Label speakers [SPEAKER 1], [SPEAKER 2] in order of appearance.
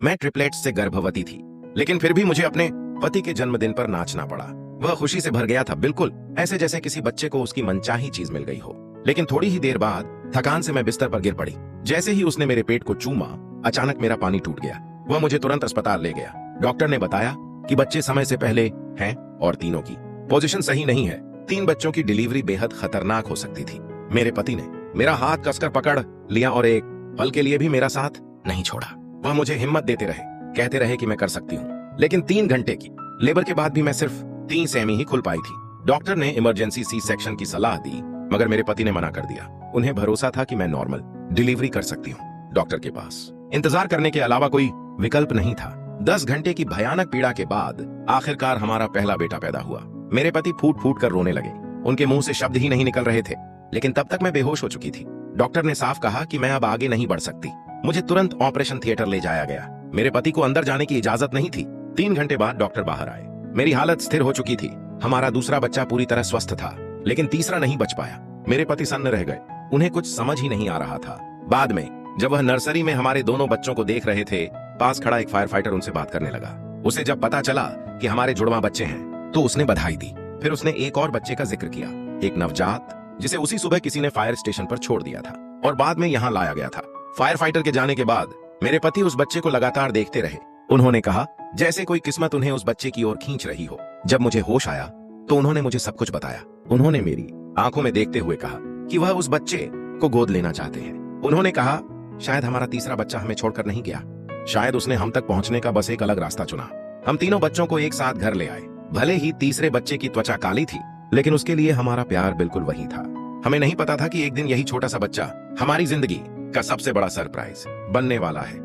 [SPEAKER 1] मैं ट्रिपलेट्स से गर्भवती थी, लेकिन फिर भी मुझे अपने पति के जन्मदिन पर नाचना पड़ा। वह खुशी से भर गया था, बिल्कुल ऐसे जैसे किसी बच्चे को उसकी मनचाही चीज मिल गई हो। लेकिन थोड़ी ही देर बाद थकान से मैं बिस्तर पर गिर पड़ी। जैसे ही उसने मेरे पेट को चूमा, अचानक मेरा पानी टूट गया। वह मुझे तुरंत अस्पताल ले गया। डॉक्टर ने बताया कि बच्चे समय से पहले हैं और तीनों की पोजीशन सही नहीं है। 3 बच्चों की डिलीवरी बेहद खतरनाक हो सकती थी। मेरे पति ने मेरा हाथ कसकर पकड़ लिया और एक पल के लिए भी मेरा साथ नहीं छोड़ा। वह मुझे हिम्मत देते रहे, कहते रहे कि मैं कर सकती हूँ। लेकिन 3 घंटे की लेबर के बाद भी मैं सिर्फ 3 सेमी ही खुल पाई थी। डॉक्टर ने इमरजेंसी सी सेक्शन की सलाह दी, मगर मेरे पति ने मना कर दिया। उन्हें भरोसा था कि मैं नॉर्मल डिलीवरी कर सकती हूँ। डॉक्टर के पास इंतजार करने के अलावा कोई विकल्प नहीं था। 10 घंटे की भयानक पीड़ा के बाद आखिरकार हमारा पहला बेटा पैदा हुआ। मेरे पति फूट फूट कर रोने लगे। उनके मुंह से शब्द ही नहीं निकल रहे थे, लेकिन तब तक मैं बेहोश हो चुकी थी। डॉक्टर ने साफ कहा कि मैं अब आगे नहीं बढ़ सकती। मुझे तुरंत ऑपरेशन थिएटर ले जाया गया। मेरे पति को अंदर जाने की इजाजत नहीं थी। 3 घंटे बाद डॉक्टर बाहर आए। मेरी हालत स्थिर हो चुकी थी। हमारा दूसरा बच्चा पूरी तरह स्वस्थ था, लेकिन तीसरा नहीं बच पाया। मेरे पति सन्न रह गए। उन्हें कुछ समझ ही नहीं आ रहा था। बाद में जब वह नर्सरी में हमारे दोनों बच्चों को देख रहे थे, पास खड़ा एक फायर फाइटर उनसे बात करने लगा। उसे जब पता चला कि हमारे जुड़वा बच्चे हैं, तो उसने बधाई दी। फिर उसने एक और बच्चे का जिक्र किया, एक नवजात, जिसे उसी सुबह किसी ने फायर स्टेशन पर छोड़ दिया था और बाद में यहाँ लाया गया था। फायर फाइटर के जाने के बाद मेरे पति उस बच्चे को लगातार देखते रहे। उन्होंने कहा जैसे कोई किस्मत उन्हें उस बच्चे की ओर खींच रही हो। जब मुझे होश आया तो उन्होंने मुझे सब कुछ बताया। उन्होंने मेरी आंखों में देखते हुए कहा कि वह उस बच्चे को गोद लेना चाहते हैं। उन्होंने कहा शायद हमारा तीसरा बच्चा हमें छोड़कर नहीं गया, शायद उसने हम तक पहुंचने का बस एक अलग रास्ता चुना। हम तीनों बच्चों को एक साथ घर ले आए। भले ही तीसरे बच्चे की त्वचा काली थी, लेकिन उसके लिए हमारा प्यार बिल्कुल वही था। हमें नहीं पता था कि एक दिन यही छोटा सा बच्चा हमारी जिंदगी का सबसे बड़ा सरप्राइज बनने वाला है।